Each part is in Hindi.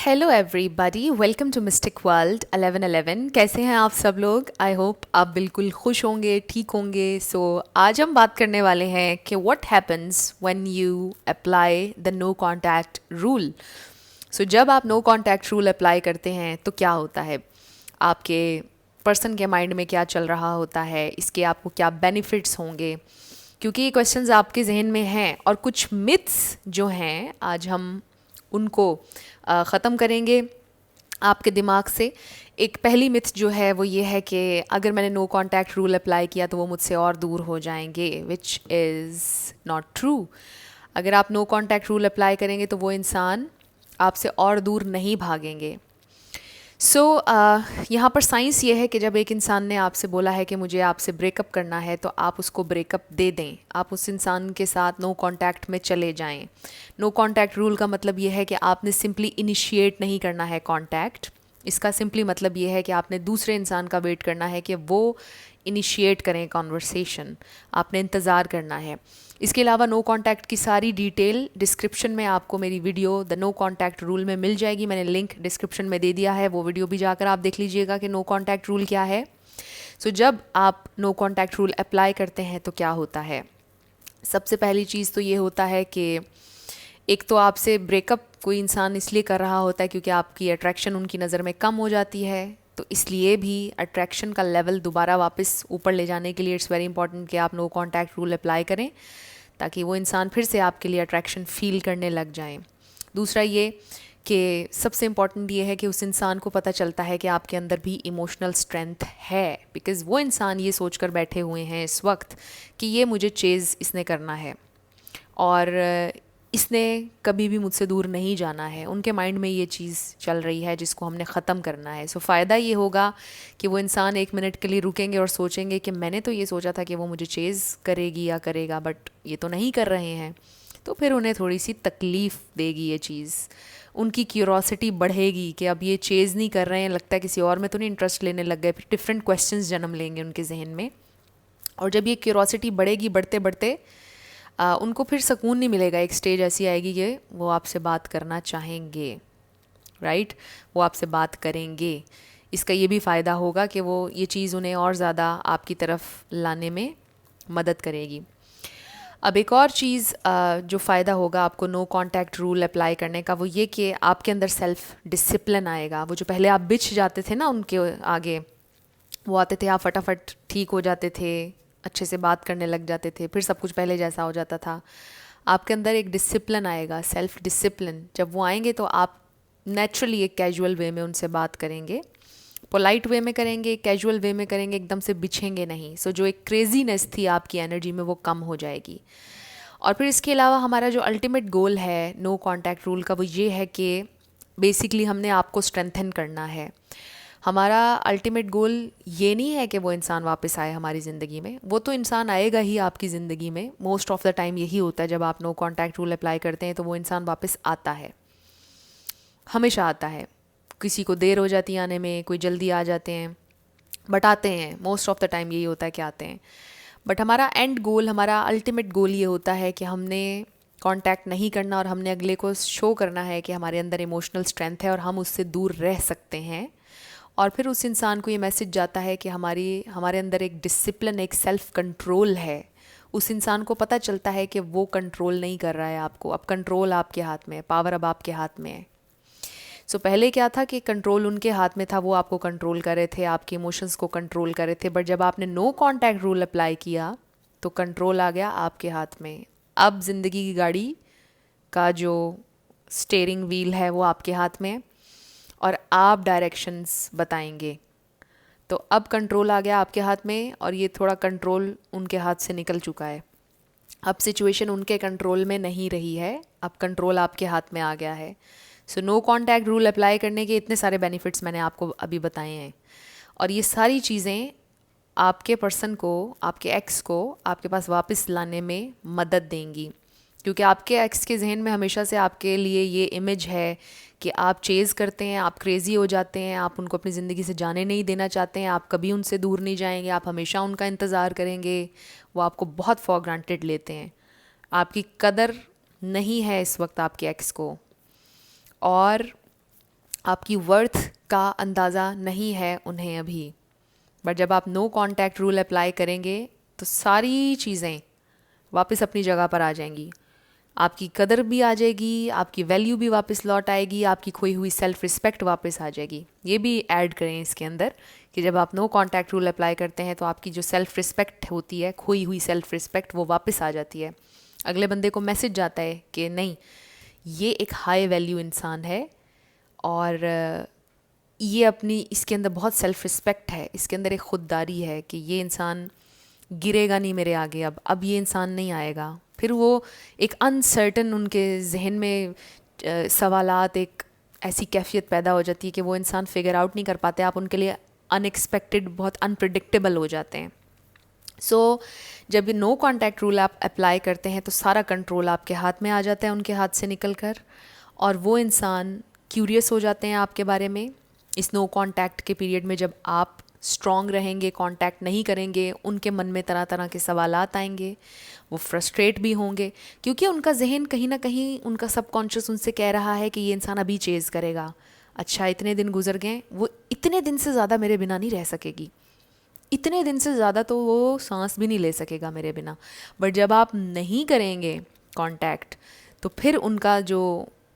Hello everybody, welcome to mystic world 1111। कैसे हैं आप सब लोग? आई होप आप बिल्कुल खुश होंगे, ठीक होंगे। आज हम बात करने वाले हैं कि what happens when you apply the no contact rule. जब आप नो कांटेक्ट रूल अप्लाई करते हैं तो क्या होता है, आपके पर्सन के माइंड में क्या चल रहा होता है, इसके आपको क्या बेनिफिट्स होंगे, क्योंकि ये क्वेश्चंस आपके जहन में हैं। और कुछ मिथ्स जो हैं आज हम उनको ख़त्म करेंगे आपके दिमाग से। एक पहली मिथ जो है वो ये है कि अगर मैंने नो कांटेक्ट रूल अप्लाई किया तो वो मुझसे और दूर हो जाएंगे, विच इज़ नॉट ट्रू। अगर आप नो कांटेक्ट रूल अप्लाई करेंगे तो वो इंसान आपसे और दूर नहीं भागेंगे। यहाँ पर साइंस ये है कि जब एक इंसान ने आपसे बोला है कि मुझे आपसे ब्रेकअप करना है तो आप उसको ब्रेकअप दे दें, आप उस इंसान के साथ नो कांटेक्ट में चले जाएं। नो कांटेक्ट रूल का मतलब ये है कि आपने सिंपली इनिशिएट नहीं करना है कांटेक्ट। इसका सिंपली मतलब ये है कि आपने दूसरे इंसान का वेट करना है कि वो इनिशिएट करें कॉन्वर्सेशन, आपने इंतज़ार करना है। इसके अलावा नो कांटेक्ट की सारी डिटेल डिस्क्रिप्शन में आपको मेरी video the no contact rule में मिल जाएगी। मैंने लिंक डिस्क्रिप्शन में दे दिया है, वो वीडियो भी जाकर आप देख लीजिएगा कि नो कांटेक्ट रूल क्या है। जब आप नो कांटेक्ट रूल अप्लाई करते हैं तो क्या होता है, सबसे पहली चीज़ तो ये होता है कि एक तो आपसे ब्रेकअप कोई इंसान इसलिए कर रहा होता है क्योंकि आपकी अट्रैक्शन उनकी नज़र में कम हो जाती है। तो इसलिए भी अट्रैक्शन का लेवल दोबारा वापस ऊपर ले जाने के लिए इट्स वेरी इंपॉर्टेंट कि आप नो कांटेक्ट रूल अप्लाई करें, ताकि वो इंसान फिर से आपके लिए अट्रैक्शन फील करने लग जाएं। दूसरा ये कि सबसे इम्पॉर्टेंट ये है कि उस इंसान को पता चलता है कि आपके अंदर भी इमोशनल स्ट्रेंथ है, बिकॉज़ वो इंसान ये सोच कर बैठे हुए हैं इस वक्त कि ये मुझे चेज़ इसने करना है और इसने कभी भी मुझसे दूर नहीं जाना है। उनके माइंड में ये चीज़ चल रही है जिसको हमने ख़त्म करना है। फ़ायदा ये होगा कि वो इंसान एक मिनट के लिए रुकेंगे और सोचेंगे कि मैंने तो ये सोचा था कि वो मुझे चेज़ करेगी या करेगा, बट ये तो नहीं कर रहे हैं। तो फिर उन्हें थोड़ी सी तकलीफ़ देगी ये चीज़, उनकी क्यूरोसिटी बढ़ेगी कि अब ये चेज़ नहीं कर रहे हैं, लगता है किसी और में तो नहीं इंटरेस्ट लेने लग गए। फिर डिफरेंट क्वेश्चंस जन्म लेंगे उनके जहन में, और जब ये क्यूरोसिटी बढ़ेगी बढ़ते बढ़ते उनको फिर सुकून नहीं मिलेगा। एक स्टेज ऐसी आएगी कि वो आपसे बात करना चाहेंगे, राइट, वो आपसे बात करेंगे। इसका ये भी फ़ायदा होगा कि वो ये चीज़ उन्हें और ज़्यादा आपकी तरफ लाने में मदद करेगी। अब एक और चीज़ जो फ़ायदा होगा आपको नो कांटेक्ट रूल अप्लाई करने का, वो ये कि आपके अंदर सेल्फ़ डिसिप्लिन आएगा। वो जो पहले आप बिछ जाते थे ना उनके आगे, वो आते थे, आप फटाफट ठीक हो जाते थे, अच्छे से बात करने लग जाते थे, फिर सब कुछ पहले जैसा हो जाता था। आपके अंदर एक डिसिप्लिन आएगा, सेल्फ डिसिप्लिन। जब वो आएंगे तो आप नेचुरली एक कैजुअल वे में उनसे बात करेंगे, पोलाइट वे में करेंगे, कैजुअल वे में करेंगे, एकदम से बिछेंगे नहीं। जो एक क्रेजीनेस थी आपकी एनर्जी में वो कम हो जाएगी। और फिर इसके अलावा हमारा जो अल्टीमेट गोल है नो कांटेक्ट रूल का, वो ये है कि बेसिकली हमने आपको स्ट्रेंथन करना है। हमारा अल्टीमेट गोल ये नहीं है कि वो इंसान वापस आए हमारी ज़िंदगी में। वो तो इंसान आएगा ही आपकी ज़िंदगी में, मोस्ट ऑफ द टाइम यही होता है। जब आप नो कांटेक्ट रूल अप्लाई करते हैं तो वो इंसान वापस आता है, हमेशा आता है। किसी को देर हो जाती है आने में, कोई जल्दी आ जाते हैं, बट आते हैं। मोस्ट ऑफ द टाइम यही होता है कि आते हैं। बट हमारा एंड गोल, हमारा अल्टीमेट गोल ये होता है कि हमने कांटेक्ट नहीं करना और हमने अगले को शो करना है कि हमारे अंदर इमोशनल स्ट्रेंथ है और हम उससे दूर रह सकते हैं। और फिर उस इंसान को ये मैसेज जाता है कि हमारे अंदर एक डिसिप्लिन, एक सेल्फ कंट्रोल है। उस इंसान को पता चलता है कि वो कंट्रोल नहीं कर रहा है आपको, अब कंट्रोल आपके हाथ में है, पावर अब आपके हाथ में है। पहले क्या था कि कंट्रोल उनके हाथ में था, वो आपको कंट्रोल कर रहे थे, आपके इमोशंस को कंट्रोल कर रहे थे। बट जब आपने नो कांटेक्ट रूल अप्लाई किया तो कंट्रोल आ गया आपके हाथ में। अब ज़िंदगी की गाड़ी का जो स्टेयरिंग व्हील है वो आपके हाथ में है और आप डायरेक्शंस बताएंगे। तो अब कंट्रोल आ गया आपके हाथ में और ये थोड़ा कंट्रोल उनके हाथ से निकल चुका है। अब सिचुएशन उनके कंट्रोल में नहीं रही है, अब कंट्रोल आपके हाथ में आ गया है। नो कांटेक्ट रूल अप्लाई करने के इतने सारे बेनिफिट्स मैंने आपको अभी बताए हैं, और ये सारी चीज़ें आपके पर्सन को, आपके एक्स को आपके पास वापस लाने में मदद देंगी। क्योंकि आपके एक्स के जहन में हमेशा से आपके लिए ये इमेज है कि आप चेज़ करते हैं, आप क्रेज़ी हो जाते हैं, आप उनको अपनी ज़िंदगी से जाने नहीं देना चाहते हैं, आप कभी उनसे दूर नहीं जाएंगे, आप हमेशा उनका इंतज़ार करेंगे। वो आपको बहुत फॉर ग्रांटेड लेते हैं, आपकी कदर नहीं है इस वक्त आपके एक्स को। और आपकी वर्थ का अंदाज़ा नहीं है उन्हें अभी। बट जब आप नो कांटेक्ट रूल अप्लाई करेंगे तो सारी चीज़ें वापस अपनी जगह पर आ जाएंगी। आपकी कदर भी आ जाएगी, आपकी वैल्यू भी वापस लौट आएगी, आपकी खोई हुई सेल्फ रिस्पेक्ट वापस आ जाएगी। ये भी ऐड करें इसके अंदर कि जब आप नो कांटेक्ट रूल अप्लाई करते हैं तो आपकी जो सेल्फ रिस्पेक्ट होती है, खोई हुई सेल्फ रिस्पेक्ट, वो वापस आ जाती है। अगले बंदे को मैसेज जाता है कि नहीं, ये एक हाई वैल्यू इंसान है और ये अपनी, इसके अंदर बहुत सेल्फ रिस्पेक्ट है, इसके अंदर एक ख़ुददारी है कि ये इंसान गिरेगा नहीं मेरे आगे, अब ये इंसान नहीं आएगा। फिर वो एक अनसर्टन उनके जहन में सवालात, एक ऐसी कैफियत पैदा हो जाती है कि वो इंसान फिगर आउट नहीं कर पाते, आप उनके लिए अनएक्सपेक्टेड, बहुत अनप्रिडिक्टेबल हो जाते हैं। सो जब ये नो कांटेक्ट रूल आप अप्लाई करते हैं तो सारा कंट्रोल आपके हाथ में आ जाता है उनके हाथ से निकल कर, और वो इंसान क्यूरियस हो जाते हैं आपके बारे में। इस नो कांटेक्ट के पीरियड में जब आप स्ट्रॉन्ग रहेंगे, कांटेक्ट नहीं करेंगे, उनके मन में तरह तरह के सवालात आएंगे, वो फ्रस्ट्रेट भी होंगे क्योंकि उनका जहन कहीं ना कहीं, उनका सबकॉन्शियस उनसे कह रहा है कि ये इंसान अभी चेज़ करेगा। अच्छा, इतने दिन गुजर गए, वो इतने दिन से ज़्यादा मेरे बिना नहीं रह सकेगी, इतने दिन से ज़्यादा तो वो सांस भी नहीं ले सकेगा मेरे बिना। बट जब आप नहीं करेंगे कांटेक्ट तो फिर उनका जो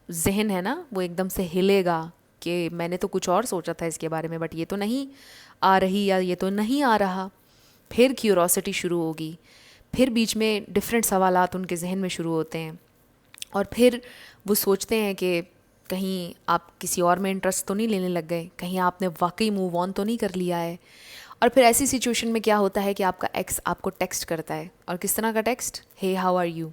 जहन है ना, वो एकदम से हिलेगा कि मैंने तो कुछ और सोचा था इसके बारे में, बट ये तो नहीं आ रही या ये तो नहीं आ रहा। फिर क्यूरोसिटी शुरू होगी, फिर बीच में डिफरेंट सवालात उनके जहन में शुरू होते हैं, और फिर वो सोचते हैं कि कहीं आप किसी और में इंटरेस्ट तो नहीं लेने लग गए, कहीं आपने वाकई मूव ऑन तो नहीं कर लिया है। और फिर ऐसी सिचुएशन में क्या होता है कि आपका एक्स आपको टेक्स्ट करता है, और किस तरह का text, hey how are you.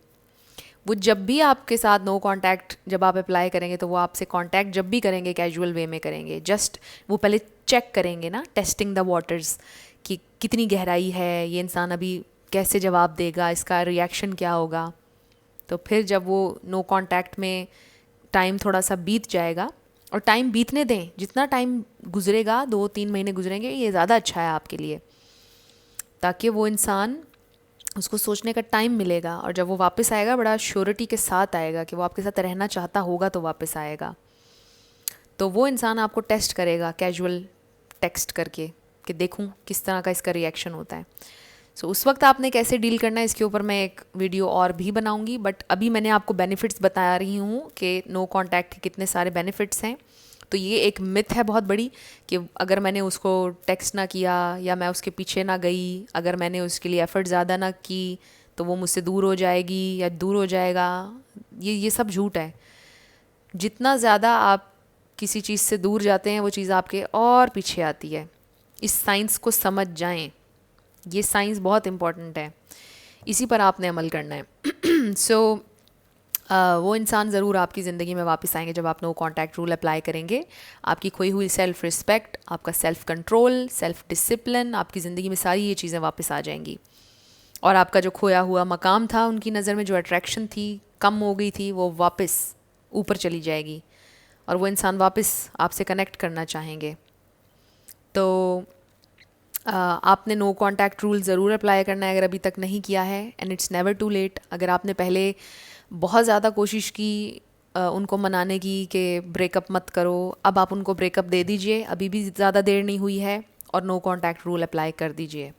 वो जब भी आपके साथ नो कांटेक्ट जब आप अप्लाई करेंगे तो वो आपसे कांटेक्ट जब भी करेंगे कैजुअल वे में करेंगे। जस्ट वो पहले चेक करेंगे ना, टेस्टिंग द वाटर्स, कि कितनी गहराई है, ये इंसान अभी कैसे जवाब देगा, इसका रिएक्शन क्या होगा। तो फिर जब वो नो कांटेक्ट में टाइम थोड़ा सा बीत जाएगा, और टाइम बीतने दें, जितना टाइम गुजरेगा, 2-3 महीने गुजरेंगे, ये ज़्यादा अच्छा है आपके लिए, ताकि वो इंसान, उसको सोचने का टाइम मिलेगा, और जब वो वापस आएगा बड़ा श्योरिटी के साथ आएगा कि वो आपके साथ रहना चाहता होगा तो वापस आएगा। तो वो इंसान आपको टेस्ट करेगा कैजुअल टेक्स्ट करके कि देखूं किस तरह का इसका रिएक्शन होता है। सो उस वक्त आपने कैसे डील करना है, इसके ऊपर मैं एक वीडियो और भी बनाऊंगी, बट अभी मैंने आपको बेनिफिट्स बता रही हूँ कि नो कांटेक्ट के कितने सारे बेनिफिट्स हैं। तो ये एक मिथ है बहुत बड़ी कि अगर मैंने उसको टेक्स्ट ना किया या मैं उसके पीछे ना गई, अगर मैंने उसके लिए एफ़र्ट ज़्यादा ना की तो वो मुझसे दूर हो जाएगी या दूर हो जाएगा। ये सब झूठ है। जितना ज़्यादा आप किसी चीज़ से दूर जाते हैं वो चीज़ आपके और पीछे आती है। इस साइंस को समझ जाएं, ये साइंस बहुत इम्पॉर्टेंट है, इसी पर आपने अमल करना है। सो वो इंसान ज़रूर आपकी ज़िंदगी में वापस आएंगे जब आप नो कांटेक्ट रूल अप्लाई करेंगे। आपकी खोई हुई सेल्फ़ रिस्पेक्ट, आपका सेल्फ़ कंट्रोल, सेल्फ़ डिसिप्लिन, आपकी ज़िंदगी में सारी ये चीज़ें वापस आ जाएंगी, और आपका जो खोया हुआ मकाम था उनकी नज़र में, जो अट्रैक्शन थी कम हो गई थी, वो वापस ऊपर चली जाएगी, और वो इंसान वापस आपसे कनेक्ट करना चाहेंगे। तो आपने नो कांटेक्ट रूल ज़रूर अप्लाई करना है अगर अभी तक नहीं किया है, and it's never too late. अगर आपने पहले बहुत ज़्यादा कोशिश की उनको मनाने की कि ब्रेकअप मत करो, अब आप उनको ब्रेकअप दे दीजिए, अभी भी ज़्यादा देर नहीं हुई है, और नो कांटेक्ट रूल अप्लाई कर दीजिए।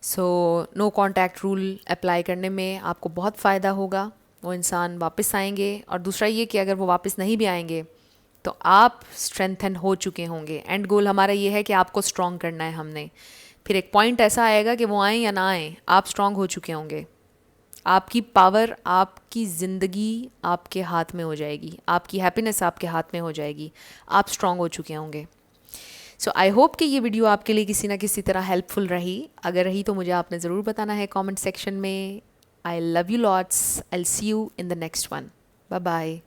So no contact rule apply करने में आपको बहुत फ़ायदा होगा, वो इंसान वापस आएंगे। और दूसरा ये कि अगर वो वापस नहीं भी आएंगे तो आप स्ट्रेंथन हो चुके होंगे। एंड गोल हमारा ये है कि आपको स्ट्रॉन्ग करना है हमने। फिर एक पॉइंट ऐसा आएगा कि वो आएँ या ना आएँ, आप स्ट्रॉन्ग हो चुके होंगे। आपकी पावर, आपकी ज़िंदगी आपके हाथ में हो जाएगी, आपकी हैप्पीनेस आपके हाथ में हो जाएगी, आप स्ट्रॉन्ग हो चुके होंगे। सो आई होप कि ये वीडियो आपके लिए किसी ना किसी तरह हेल्पफुल रही। अगर रही तो मुझे आपने ज़रूर बताना है कमेंट सेक्शन में। I love you lots. I will see you in the next one. Bye bye.